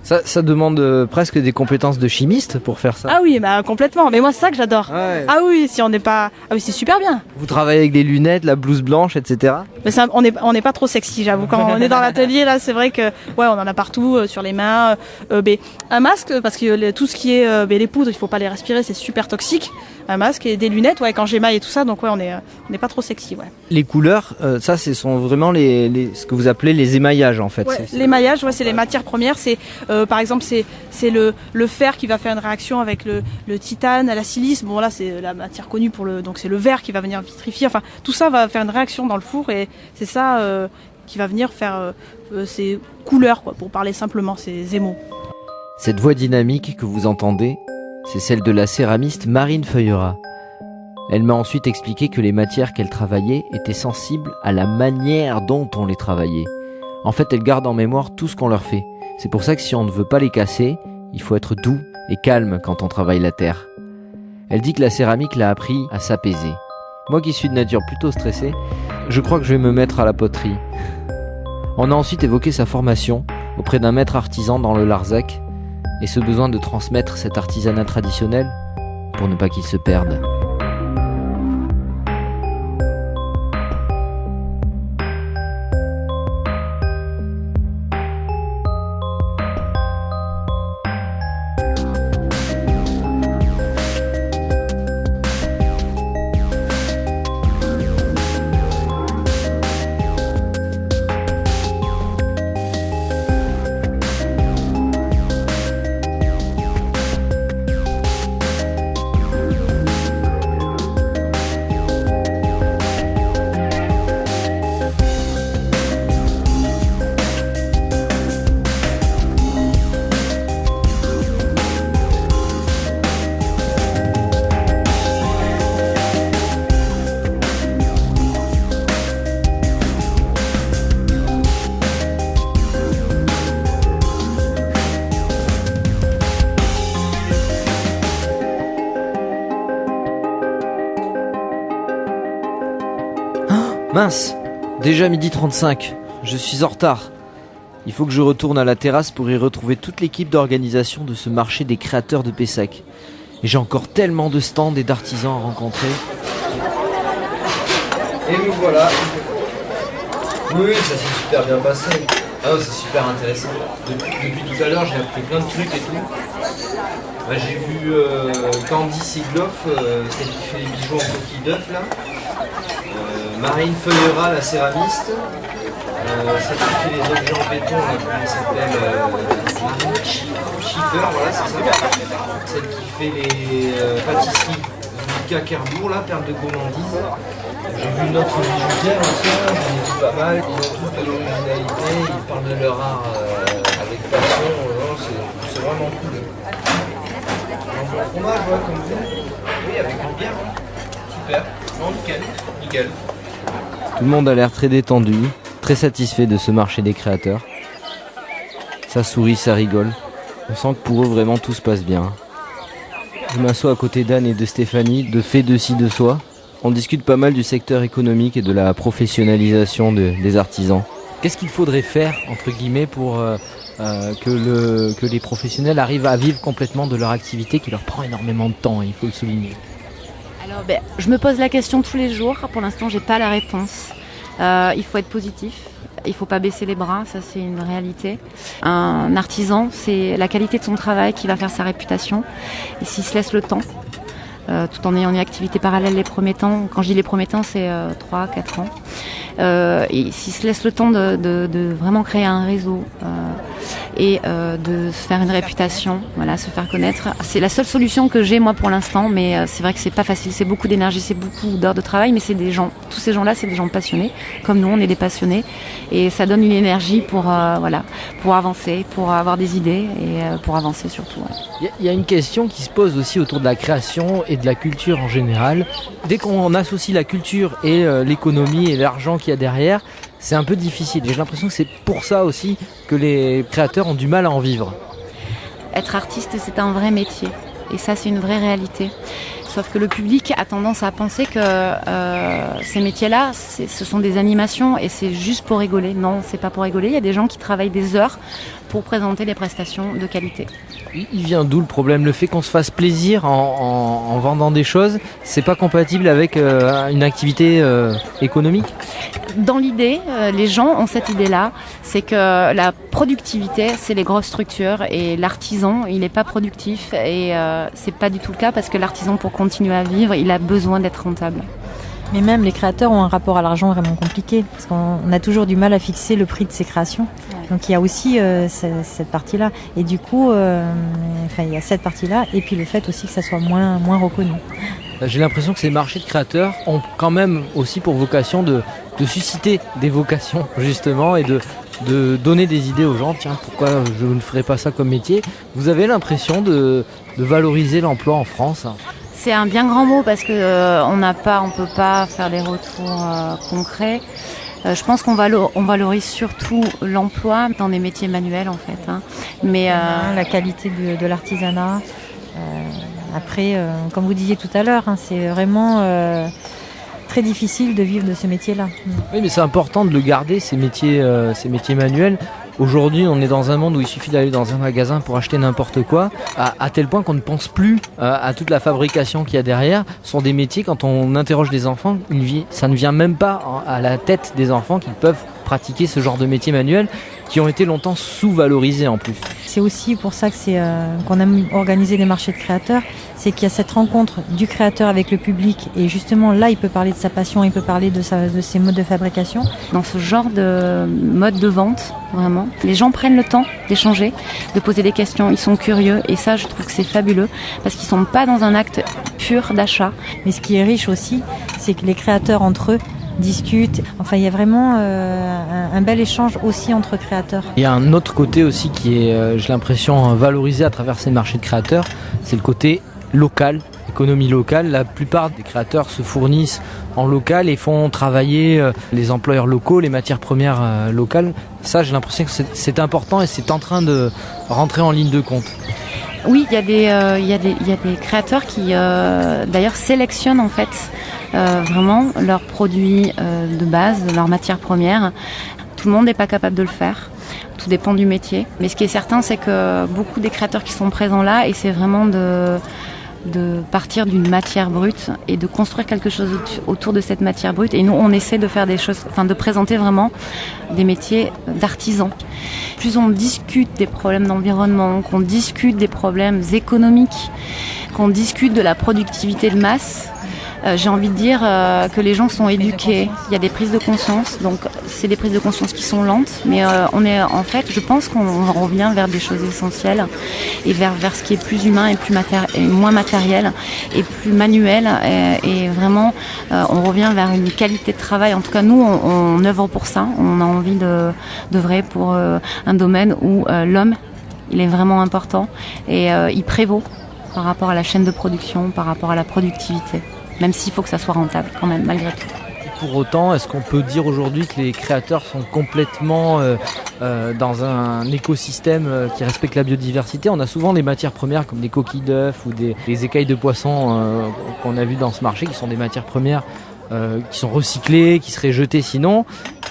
Ça demande presque des compétences de chimiste pour faire ça. Ah oui, complètement. Mais moi, c'est ça que j'adore. Ouais. Ah oui, si on n'est pas... Ah oui, c'est super bien. Vous travaillez avec des lunettes, la blouse blanche, etc. Mais ça, on n'est pas trop sexy, j'avoue. Quand on est dans l'atelier, là, c'est vrai que on en a partout, sur les mains. Un masque, parce que tout ce qui est les poudres, il faut pas les respirer, c'est super toxique. Un masque et des lunettes, quand j'émaille et tout ça, donc on n'est pas trop sexy, ouais. Les couleurs, ça, ce sont vraiment ce que vous appelez les émaillages, en fait. Ouais, l'émaillage, c'est les matières premières. C'est par exemple, c'est le fer qui va faire une réaction avec le titane, la silice. Bon, là, c'est la matière connue donc c'est le verre qui va venir vitrifier. Enfin, tout ça va faire une réaction dans le four, et c'est ça qui va venir faire ces couleurs, quoi, pour parler simplement, ces émaux. Cette voix dynamique que vous entendez, c'est celle de la céramiste Marine Feuillerat. Elle m'a ensuite expliqué que les matières qu'elle travaillait étaient sensibles à la manière dont on les travaillait. En fait, elle garde en mémoire tout ce qu'on leur fait. C'est pour ça que si on ne veut pas les casser, il faut être doux et calme quand on travaille la terre. Elle dit que la céramique l'a appris à s'apaiser. Moi qui suis de nature plutôt stressée, je crois que je vais me mettre à la poterie. On a ensuite évoqué sa formation auprès d'un maître artisan dans le Larzac et ce besoin de transmettre cet artisanat traditionnel pour ne pas qu'il se perde. Mince, déjà 12h35, je suis en retard. Il faut que je retourne à la terrasse pour y retrouver toute l'équipe d'organisation de ce marché des créateurs de Pessac. Et j'ai encore tellement de stands et d'artisans à rencontrer. Et nous voilà. Oui, ça s'est super bien passé. Ah c'est super intéressant. Depuis tout à l'heure, j'ai appris plein de trucs et tout. J'ai vu Candy Sigloff, celle qui fait les bijoux en coquille d'œuf là. Marine Feuillera, la céramiste. Celle qui fait les objets en béton, là, comment elle s'appelle Marine Schiffer, voilà, c'est ça. Celle qui fait les pâtisseries Zulika Kerbourg, là, perle de gourmandise. J'ai vu notre bijoutière aussi, j'en ai vu pas mal. Ils ont tous de l'originalité, ils parlent de leur art avec passion. C'est vraiment cool. Un bon fromage, ouais, comme vous. Oui, avec une bière. Super. Non, nickel. Tout le monde a l'air très détendu, très satisfait de ce marché des créateurs. Ça sourit, ça rigole. On sent que pour eux vraiment tout se passe bien. Je m'assois à côté d'Anne et de Stéphanie, de fait de ci de soi. On discute pas mal du secteur économique et de la professionnalisation des artisans. Qu'est-ce qu'il faudrait faire, entre guillemets, pour que les professionnels arrivent à vivre complètement de leur activité qui leur prend énormément de temps, il faut le souligner. Alors, je me pose la question tous les jours. Pour l'instant, j'ai pas la réponse. Il faut être positif. Il faut pas baisser les bras. Ça, c'est une réalité. Un artisan, c'est la qualité de son travail qui va faire sa réputation. Et s'il se laisse le temps, tout en ayant une activité parallèle les premiers temps. Quand je dis les premiers temps, c'est 3-4 ans. Et s'il se laisse le temps de vraiment créer un réseau et de se faire une réputation, voilà, se faire connaître. C'est la seule solution que j'ai moi pour l'instant, mais c'est vrai que c'est pas facile, c'est beaucoup d'énergie, c'est beaucoup d'heures de travail, mais c'est des gens, tous ces gens-là, c'est des gens passionnés, comme nous, on est des passionnés, et ça donne une énergie pour avancer, pour avoir des idées et pour avancer surtout. Ouais. Il y a une question qui se pose aussi autour de la création et de la culture en général. Dès qu'on associe la culture et l'économie et l'argent qu'il y a derrière, c'est un peu difficile. J'ai l'impression que c'est pour ça aussi que les créateurs ont du mal à en vivre. Être artiste, c'est un vrai métier. Et ça, c'est une vraie réalité. Sauf que le public a tendance à penser que ces métiers-là, ce sont des animations et c'est juste pour rigoler. Non, c'est pas pour rigoler. Il y a des gens qui travaillent des heures pour présenter des prestations de qualité. Il vient d'où le problème ? Le fait qu'on se fasse plaisir en vendant des choses, c'est pas compatible avec une activité économique ? Dans l'idée, les gens ont cette idée-là, c'est que la productivité, c'est les grosses structures et l'artisan, il n'est pas productif et c'est pas du tout le cas parce que l'artisan, pour continuer à vivre, il a besoin d'être rentable. Mais même les créateurs ont un rapport à l'argent vraiment compliqué parce qu'on a toujours du mal à fixer le prix de ses créations. Ouais. Donc il y a aussi cette partie-là. Et du coup, il y a cette partie-là et puis le fait aussi que ça soit moins reconnu. J'ai l'impression que ces marchés de créateurs ont quand même aussi pour vocation de susciter des vocations justement et de donner des idées aux gens. Tiens, pourquoi je ne ferais pas ça comme métier ? Vous avez l'impression de valoriser l'emploi en France ? C'est un bien grand mot parce que on peut pas faire des retours concrets. Je pense qu'on valorise surtout l'emploi dans des métiers manuels en fait. Hein. Mais la qualité de l'artisanat. Après, comme vous disiez tout à l'heure, hein, c'est vraiment très difficile de vivre de ce métier-là. Oui, mais c'est important de le garder, ces métiers manuels. Aujourd'hui, on est dans un monde où il suffit d'aller dans un magasin pour acheter n'importe quoi, à tel point qu'on ne pense plus à toute la fabrication qu'il y a derrière. Ce sont des métiers, quand on interroge des enfants, ça ne vient même pas à la tête des enfants qu'ils peuvent pratiquer ce genre de métiers manuels qui ont été longtemps sous-valorisés en plus. C'est aussi pour ça que qu'on aime organiser des marchés de créateurs, c'est qu'il y a cette rencontre du créateur avec le public et justement là il peut parler de sa passion, il peut parler de ses modes de fabrication. Dans ce genre de mode de vente, vraiment, les gens prennent le temps d'échanger, de poser des questions, ils sont curieux et ça je trouve que c'est fabuleux parce qu'ils sont pas dans un acte pur d'achat. Mais ce qui est riche aussi, c'est que les créateurs entre eux discutent. Enfin, il y a vraiment un bel échange aussi entre créateurs. Il y a un autre côté aussi qui est, j'ai l'impression, valorisé à travers ces marchés de créateurs, c'est le côté local, économie locale. La plupart des créateurs se fournissent en local et font travailler les employeurs locaux, les matières premières locales. Ça, j'ai l'impression que c'est important et c'est en train de rentrer en ligne de compte. Oui, il y a des créateurs qui d'ailleurs sélectionnent en fait vraiment leurs produits de base, leurs matières premières. Tout le monde n'est pas capable de le faire. Tout dépend du métier. Mais ce qui est certain, c'est que beaucoup des créateurs qui sont présents là, et c'est vraiment de partir d'une matière brute et de construire quelque chose autour de cette matière brute. Et nous, on essaie de faire des choses, de présenter vraiment des métiers d'artisans. Plus on discute des problèmes d'environnement, qu'on discute des problèmes économiques, qu'on discute de la productivité de masse, j'ai envie de dire que les gens sont éduqués. Il y a des prises de conscience, donc c'est des prises de conscience qui sont lentes, mais je pense qu'on revient vers des choses essentielles et vers ce qui est plus humain et moins matériel et plus manuel et vraiment on revient vers une qualité de travail. En tout cas, nous, on œuvre pour ça. On a envie d'œuvrer pour un domaine où l'homme, il est vraiment important et il prévaut par rapport à la chaîne de production, par rapport à la productivité. Même s'il faut que ça soit rentable quand même, malgré tout. Pour autant, est-ce qu'on peut dire aujourd'hui que les créateurs sont complètement dans un écosystème qui respecte la biodiversité? On a souvent des matières premières comme des coquilles d'œufs ou des écailles de poisson qu'on a vues dans ce marché, qui sont des matières premières qui sont recyclées, qui seraient jetées sinon.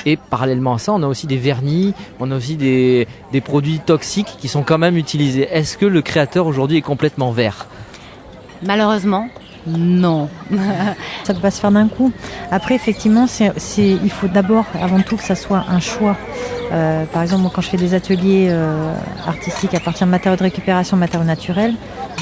Et parallèlement à ça, on a aussi des vernis, on a aussi des produits toxiques qui sont quand même utilisés. Est-ce que le créateur aujourd'hui est complètement vert? Malheureusement, non. Ça ne peut pas se faire d'un coup. Après, effectivement, il faut d'abord, avant tout, que ça soit un choix. Par exemple, moi, quand je fais des ateliers artistiques à partir de matériaux de récupération, matériaux naturels,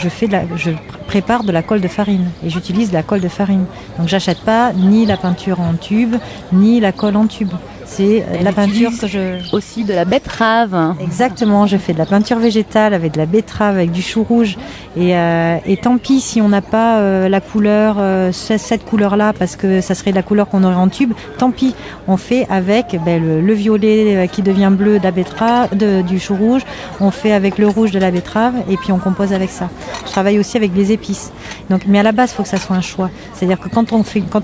je prépare de la colle de farine et j'utilise de la colle de farine. Donc, j'achète pas ni la peinture en tube, ni la colle en tube. C'est la peinture que aussi de la betterave. Exactement, je fais de la peinture végétale avec de la betterave, avec du chou rouge. Et tant pis si on n'a pas la couleur, cette couleur-là, parce que ça serait la couleur qu'on aurait en tube. Tant pis, on fait avec le violet qui devient bleu de la betterave, du chou rouge. On fait avec le rouge de la betterave et puis on compose avec ça. Je travaille aussi avec des épices. Donc, mais à la base, il faut que ça soit un choix. C'est-à-dire que quand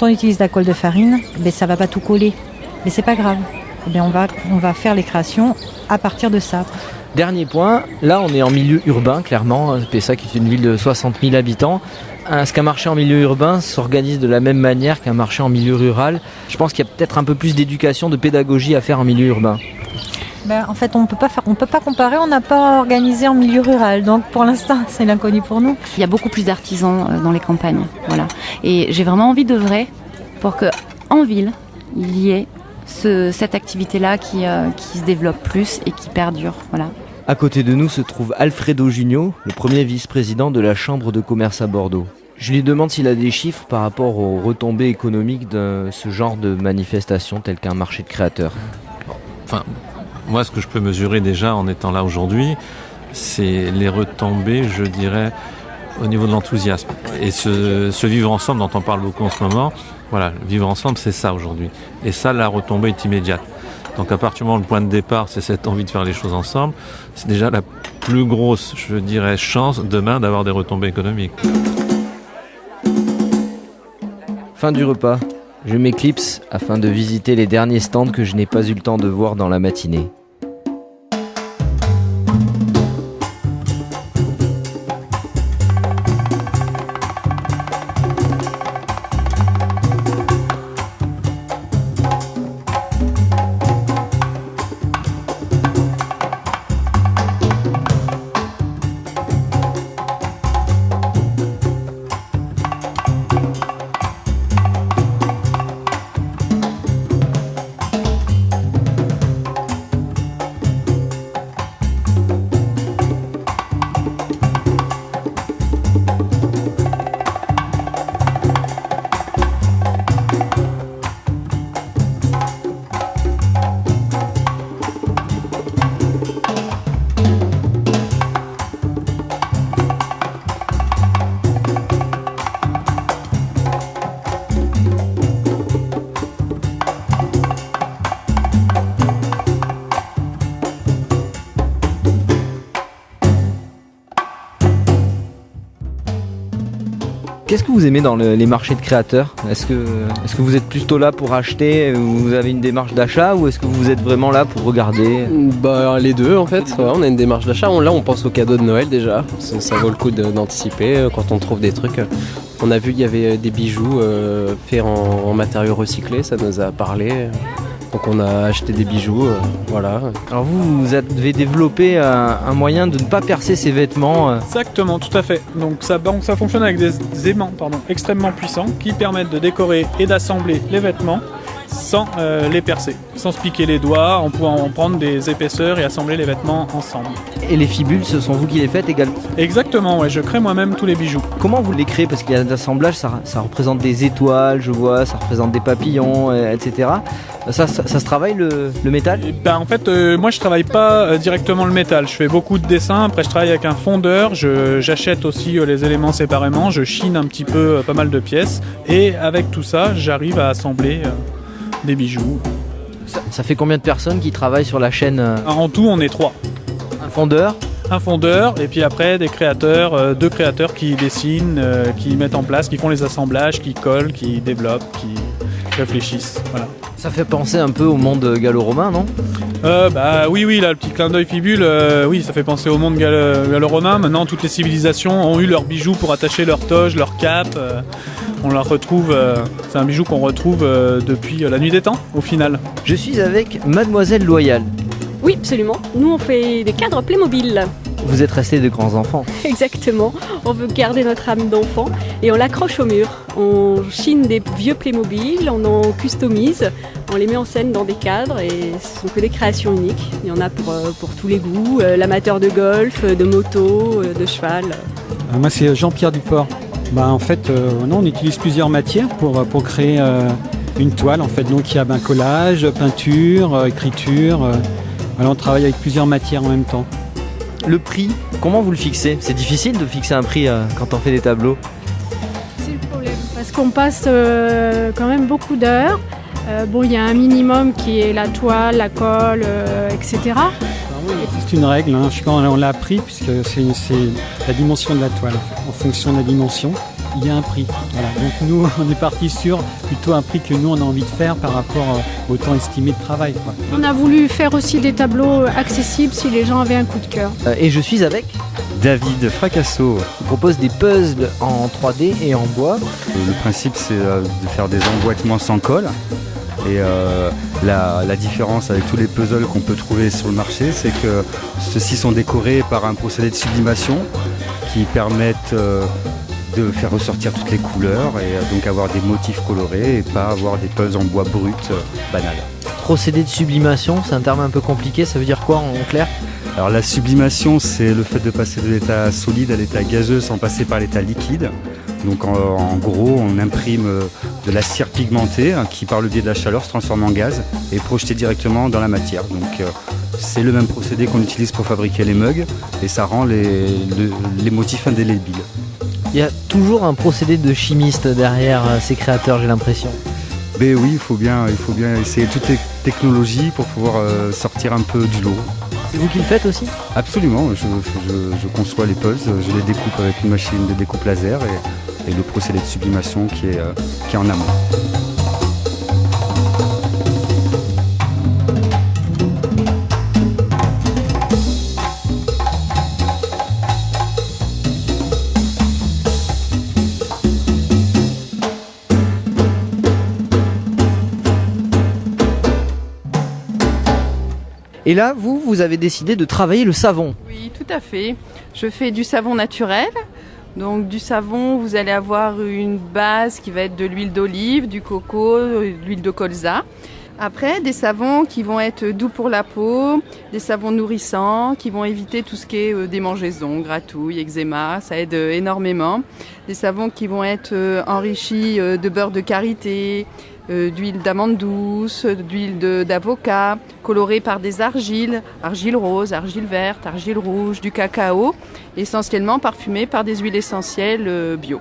on utilise la colle de farine, ça va pas tout coller. Mais c'est pas grave. On va faire les créations à partir de ça. Dernier point, là on est en milieu urbain, clairement. Pessac est une ville de 60 000 habitants. Est-ce qu'un marché en milieu urbain s'organise de la même manière qu'un marché en milieu rural? Je pense qu'il y a peut-être un peu plus d'éducation, de pédagogie à faire en milieu urbain. En fait, on peut pas comparer, on n'a pas organisé en milieu rural. Donc pour l'instant, c'est l'inconnu pour nous. Il y a beaucoup plus d'artisans dans les campagnes. Voilà. Et j'ai vraiment envie d'œuvrer pour qu'en ville, il y ait cette activité-là qui se développe plus et qui perdure. Voilà. À côté de nous se trouve Alfredo Junio, le premier vice-président de la Chambre de commerce à Bordeaux. Je lui demande s'il a des chiffres par rapport aux retombées économiques de ce genre de manifestation tel qu'un marché de créateurs. Enfin, moi ce que je peux mesurer déjà en étant là aujourd'hui, c'est les retombées, je dirais, au niveau de l'enthousiasme. Et ce vivre ensemble dont on parle beaucoup en ce moment, voilà, vivre ensemble, c'est ça aujourd'hui. Et ça, la retombée est immédiate. Donc à partir du moment où le point de départ, c'est cette envie de faire les choses ensemble, c'est déjà la plus grosse, je dirais, chance demain d'avoir des retombées économiques. Fin du repas. Je m'éclipse afin de visiter les derniers stands que je n'ai pas eu le temps de voir dans la matinée. Qu'est-ce que vous aimez dans les marchés de créateurs ? Est-ce que vous êtes plutôt là pour acheter, vous avez une démarche d'achat, ou est-ce que vous êtes vraiment là pour regarder ? Les deux en fait, ouais, on a une démarche d'achat. Là on pense aux cadeaux de Noël déjà, ça vaut le coup d'anticiper quand on trouve des trucs. On a vu qu'il y avait des bijoux faits en matériaux recyclés, ça nous a parlé. Donc on a acheté des bijoux, voilà. Alors vous avez développé un moyen de ne pas percer ses vêtements. Exactement, tout à fait. Donc ça fonctionne avec des aimants extrêmement puissants qui permettent de décorer et d'assembler les vêtements sans les percer, sans se piquer les doigts, en pouvant en prendre des épaisseurs et assembler les vêtements ensemble. Et les fibules, ce sont vous qui les faites également ? Exactement, ouais, je crée moi-même tous les bijoux. Comment vous les créez ? Parce qu'il y a d'assemblage, ça représente des étoiles, je vois, ça représente des papillons, etc. Ça se travaille le métal ? En fait, moi je travaille pas directement le métal. Je fais beaucoup de dessins, après je travaille avec un fondeur, j'achète aussi les éléments séparément, je chine un petit peu pas mal de pièces, et avec tout ça, j'arrive à assembler des bijoux. Ça fait combien de personnes qui travaillent sur la chaîne ? En tout, on est 3. Un fondeur ? Un fondeur, et puis après des créateurs, 2 créateurs qui dessinent, qui mettent en place, qui font les assemblages, qui collent, qui développent, qui réfléchissent. Voilà. Ça fait penser un peu au monde gallo-romain, non ? Oui, là, le petit clin d'œil fibule, oui, ça fait penser au monde gallo-romain. Maintenant, toutes les civilisations ont eu leurs bijoux pour attacher leurs toges, leurs capes. On la retrouve, c'est un bijou qu'on retrouve depuis la nuit des temps, au final. Je suis avec Mademoiselle Loyal. Oui, absolument. Nous, on fait des cadres Playmobil. Vous êtes restés de grands enfants. Exactement. On veut garder notre âme d'enfant et on l'accroche au mur. On chine des vieux Playmobil, on en customise, on les met en scène dans des cadres et ce sont que des créations uniques. Il y en a pour tous les goûts, l'amateur de golf, de moto, de cheval. Moi, c'est Jean-Pierre Duport. On utilise plusieurs matières pour créer une toile. En fait, donc il y a collage, peinture, écriture. On travaille avec plusieurs matières en même temps. Le prix, comment vous le fixez ? C'est difficile de fixer un prix quand on fait des tableaux ? C'est le problème, parce qu'on passe quand même beaucoup d'heures. Il y a un minimum qui est la toile, la colle, etc. C'est une règle, on l'a appris puisque c'est la dimension de la toile. En fonction de la dimension, il y a un prix. Voilà. Donc nous, on est parti sur plutôt un prix que nous, on a envie de faire par rapport au temps estimé de travail. On a voulu faire aussi des tableaux accessibles si les gens avaient un coup de cœur. Et je suis avec David Fracasso. Il propose des puzzles en 3D et en bois. Le principe, c'est de faire des emboîtements sans colle. Et la différence avec tous les puzzles qu'on peut trouver sur le marché, c'est que ceux-ci sont décorés par un procédé de sublimation qui permettent de faire ressortir toutes les couleurs et donc avoir des motifs colorés et pas avoir des puzzles en bois brut banal. Procédé de sublimation, c'est un terme un peu compliqué, ça veut dire quoi en clair ? Alors la sublimation, c'est le fait de passer de l'état solide à l'état gazeux sans passer par l'état liquide. Donc en gros, on imprime de la cire pigmentée qui, par le biais de la chaleur, se transforme en gaz et est projetée directement dans la matière. Donc c'est le même procédé qu'on utilise pour fabriquer les mugs et ça rend les motifs indélébiles. Il y a toujours un procédé de chimiste derrière ces créateurs, j'ai l'impression. Mais oui, il faut bien essayer toutes les technologies pour pouvoir sortir un peu du lot. C'est vous qui le faites aussi ? Absolument, je conçois les puzzles, je les découpe avec une machine de découpe laser et le procédé de sublimation qui est en amont. Et là, vous avez décidé de travailler le savon. Oui, tout à fait. Je fais du savon naturel. Donc du savon, vous allez avoir une base qui va être de l'huile d'olive, du coco, de l'huile de colza. Après, des savons qui vont être doux pour la peau, des savons nourrissants qui vont éviter tout ce qui est démangeaisons, gratouilles, eczéma, ça aide énormément. Des savons qui vont être enrichis de beurre de karité, d'huile d'amande douce, d'huile d'avocat, colorée par des argiles roses, argile verte, argile rouge, du cacao, essentiellement parfumés par des huiles essentielles bio.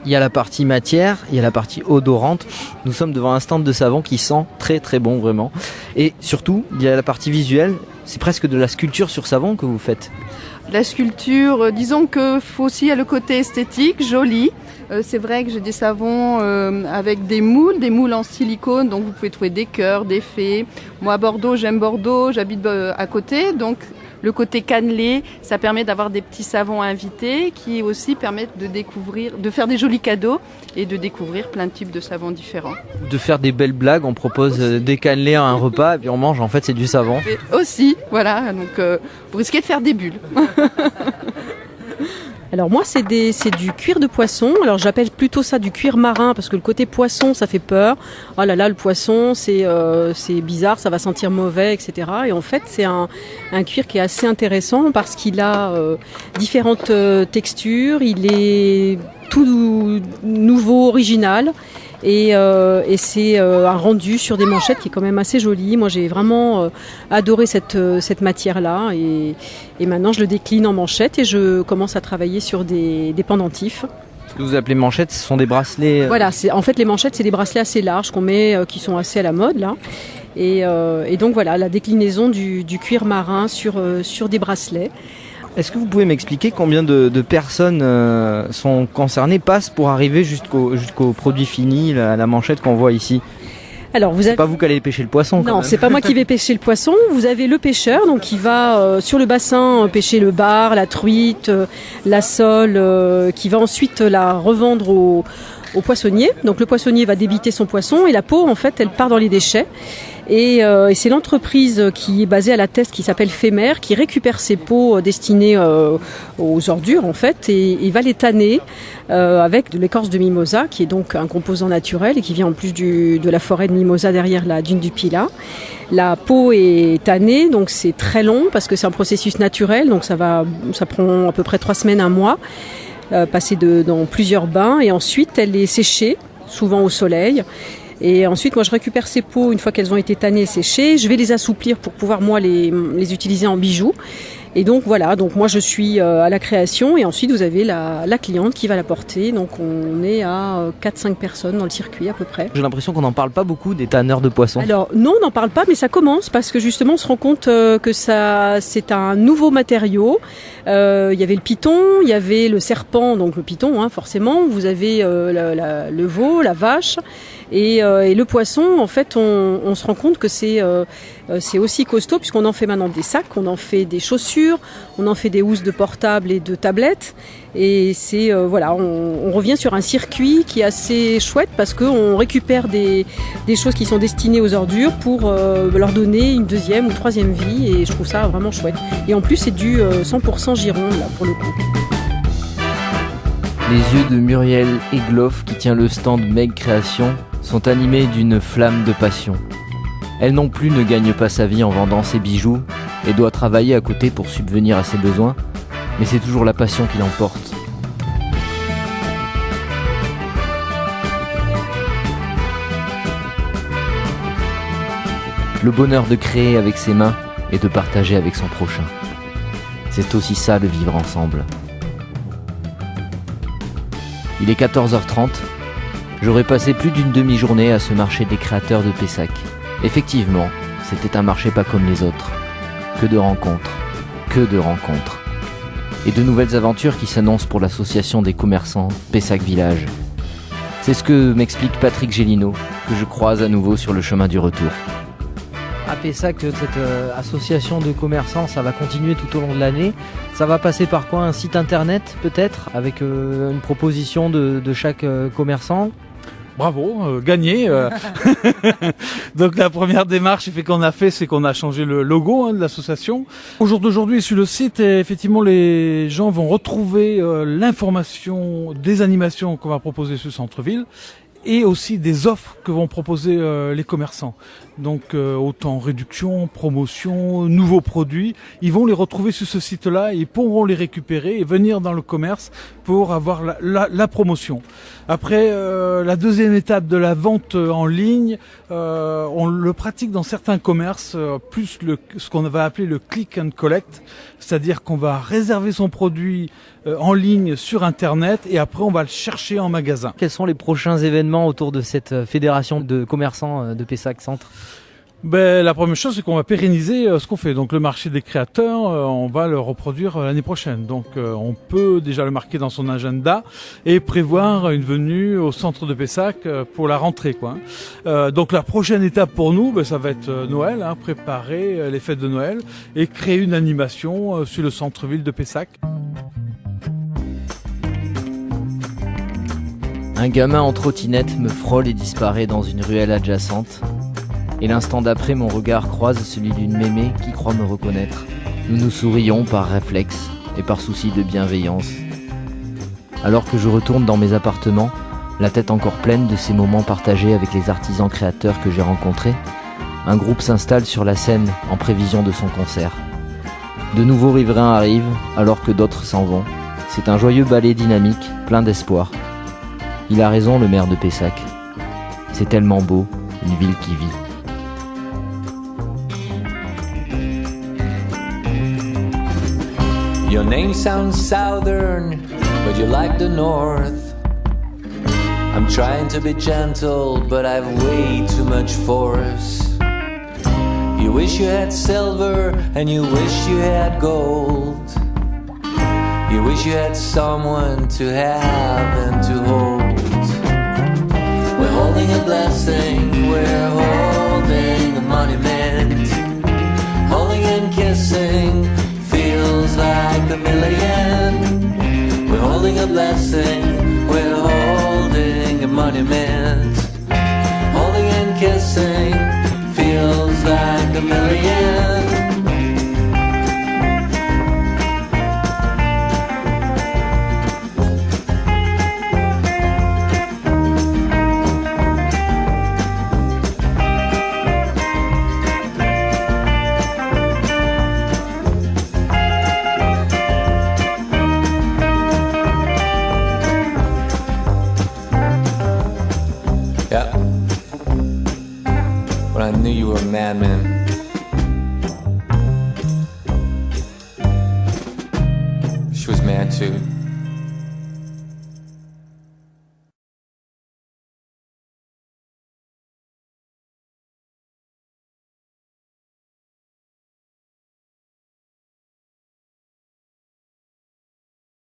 Il y a la partie matière, il y a la partie odorante. Nous sommes devant un stand de savon qui sent très très bon vraiment. Et surtout, il y a la partie visuelle. C'est presque de la sculpture sur savon que vous faites. La sculpture, disons que faut aussi il y a le côté esthétique, joli. C'est vrai que j'ai des savons avec des moules en silicone, donc vous pouvez trouver des cœurs, des fées. Moi à Bordeaux, j'aime Bordeaux, j'habite à côté, donc le côté cannelé, ça permet d'avoir des petits savons invités qui aussi permettent de faire des jolis cadeaux et de découvrir plein de types de savons différents. De faire des belles blagues, on propose des cannelés à un repas et puis on mange, en fait c'est du savon. Et aussi, voilà, donc vous risquez de faire des bulles. Alors moi c'est du cuir de poisson, alors j'appelle plutôt ça du cuir marin parce que le côté poisson ça fait peur. Oh là là le poisson c'est bizarre, ça va sentir mauvais, etc. Et en fait c'est un cuir qui est assez intéressant parce qu'il a différentes textures, il est tout nouveau, original. Et c'est un rendu sur des manchettes qui est quand même assez joli. Moi j'ai vraiment adoré cette matière-là et maintenant je le décline en manchettes et je commence à travailler sur des pendentifs. Ce que vous appelez manchettes, ce sont des bracelets Voilà, en fait les manchettes c'est des bracelets assez larges qu'on met, qui sont assez à la mode là. Et donc voilà, la déclinaison du cuir marin sur des bracelets. Est-ce que vous pouvez m'expliquer combien de personnes sont concernées, passent pour arriver jusqu'au produit fini, la manchette qu'on voit ici ? Alors, c'est pas vous qui allez pêcher le poisson. Non, c'est pas moi qui vais pêcher le poisson. Vous avez le pêcheur, donc qui va sur le bassin pêcher le bar, la truite, la sole, qui va ensuite la revendre au poissonnier. Donc le poissonnier va débiter son poisson et la peau, en fait, elle part dans les déchets. Et c'est l'entreprise qui est basée à La Teste qui s'appelle Femer qui récupère ces peaux destinées aux ordures en fait et va les tanner avec de l'écorce de mimosa qui est donc un composant naturel et qui vient en plus de la forêt de mimosa derrière la dune du Pilat. La peau est tannée donc c'est très long parce que c'est un processus naturel donc ça prend à peu près 3 semaines, 1 mois passer dans plusieurs bains et ensuite elle est séchée souvent au soleil. Et ensuite, moi, je récupère ces peaux une fois qu'elles ont été tannées et séchées. Je vais les assouplir pour pouvoir, moi, les utiliser en bijoux. Et donc, voilà. Donc, moi, je suis à la création. Et ensuite, vous avez la cliente qui va la porter. Donc, on est à 4-5 personnes dans le circuit, à peu près. J'ai l'impression qu'on n'en parle pas beaucoup des tanneurs de poissons. Alors, non, on n'en parle pas, mais ça commence. Parce que, justement, on se rend compte que c'est un nouveau matériau. Il y avait le python, il y avait le serpent. Donc, le python, hein, forcément. Vous avez le veau, la vache. Et le poisson, en fait, on se rend compte que c'est aussi costaud puisqu'on en fait maintenant des sacs, on en fait des chaussures, on en fait des housses de portable et de tablettes. Et c'est on revient sur un circuit qui est assez chouette parce qu'on récupère des choses qui sont destinées aux ordures pour leur donner une 2e ou 3e vie. Et je trouve ça vraiment chouette. Et en plus, c'est du 100% Gironde là pour le coup. Les yeux de Muriel Egloff, qui tient le stand Meg Création, sont animés d'une flamme de passion. Elle non plus ne gagne pas sa vie en vendant ses bijoux et doit travailler à côté pour subvenir à ses besoins, mais c'est toujours la passion qui l'emporte. Le bonheur de créer avec ses mains et de partager avec son prochain. C'est aussi ça le vivre ensemble. Il est 14h30. J'aurais passé plus d'une demi-journée à ce marché des créateurs de Pessac. Effectivement, c'était un marché pas comme les autres. Que de rencontres. Et de nouvelles aventures qui s'annoncent pour l'association des commerçants Pessac Village. C'est ce que m'explique Patrick Gélineau, que je croise à nouveau sur le chemin du retour. À Pessac, cette association de commerçants, ça va continuer tout au long de l'année. Ça va passer par quoi ? Un site internet peut-être, avec une proposition de chaque commerçant ? Bravo, gagné. Donc la première démarche qu'on a fait, c'est qu'on a changé le logo de l'association. Au jour d'aujourd'hui, sur le site, effectivement, les gens vont retrouver l'information des animations qu'on va proposer sur centre-ville et aussi des offres que vont proposer les commerçants. Donc autant réduction, promotion, nouveaux produits, ils vont les retrouver sur ce site-là, ils pourront les récupérer et venir dans le commerce pour avoir la promotion. Après, la deuxième étape de la vente en ligne, on le pratique dans certains commerces, plus ce qu'on va appeler le click and collect, c'est-à-dire qu'on va réserver son produit en ligne sur Internet et après on va le chercher en magasin. Quels sont les prochains événements autour de cette fédération de commerçants de Pessac Centre ? La première chose, c'est qu'on va pérenniser ce qu'on fait. Donc le marché des créateurs, on va le reproduire l'année prochaine. Donc on peut déjà le marquer dans son agenda et prévoir une venue au centre de Pessac pour la rentrée, quoi. Donc la prochaine étape pour nous, ça va être Noël, préparer les fêtes de Noël et créer une animation sur le centre-ville de Pessac. Un gamin en trottinette me frôle et disparaît dans une ruelle adjacente. Et l'instant d'après, mon regard croise celui d'une mémé qui croit me reconnaître. Nous nous sourions par réflexe et par souci de bienveillance. Alors que je retourne dans mes appartements, la tête encore pleine de ces moments partagés avec les artisans créateurs que j'ai rencontrés, un groupe s'installe sur la scène en prévision de son concert. De nouveaux riverains arrivent alors que d'autres s'en vont. C'est un joyeux ballet dynamique, plein d'espoir. Il a raison, le maire de Pessac. C'est tellement beau, une ville qui vit. Your name sounds southern, but you like the north. I'm trying to be gentle, but I've way too much force. You wish you had silver, and you wish you had gold. You wish you had someone to have and to hold. We're holding a blessing, we're holding a monument. Holding and kissing feels like a million. We're holding a blessing, we're holding a monument. Holding and kissing feels like a million. When I knew you were a madman,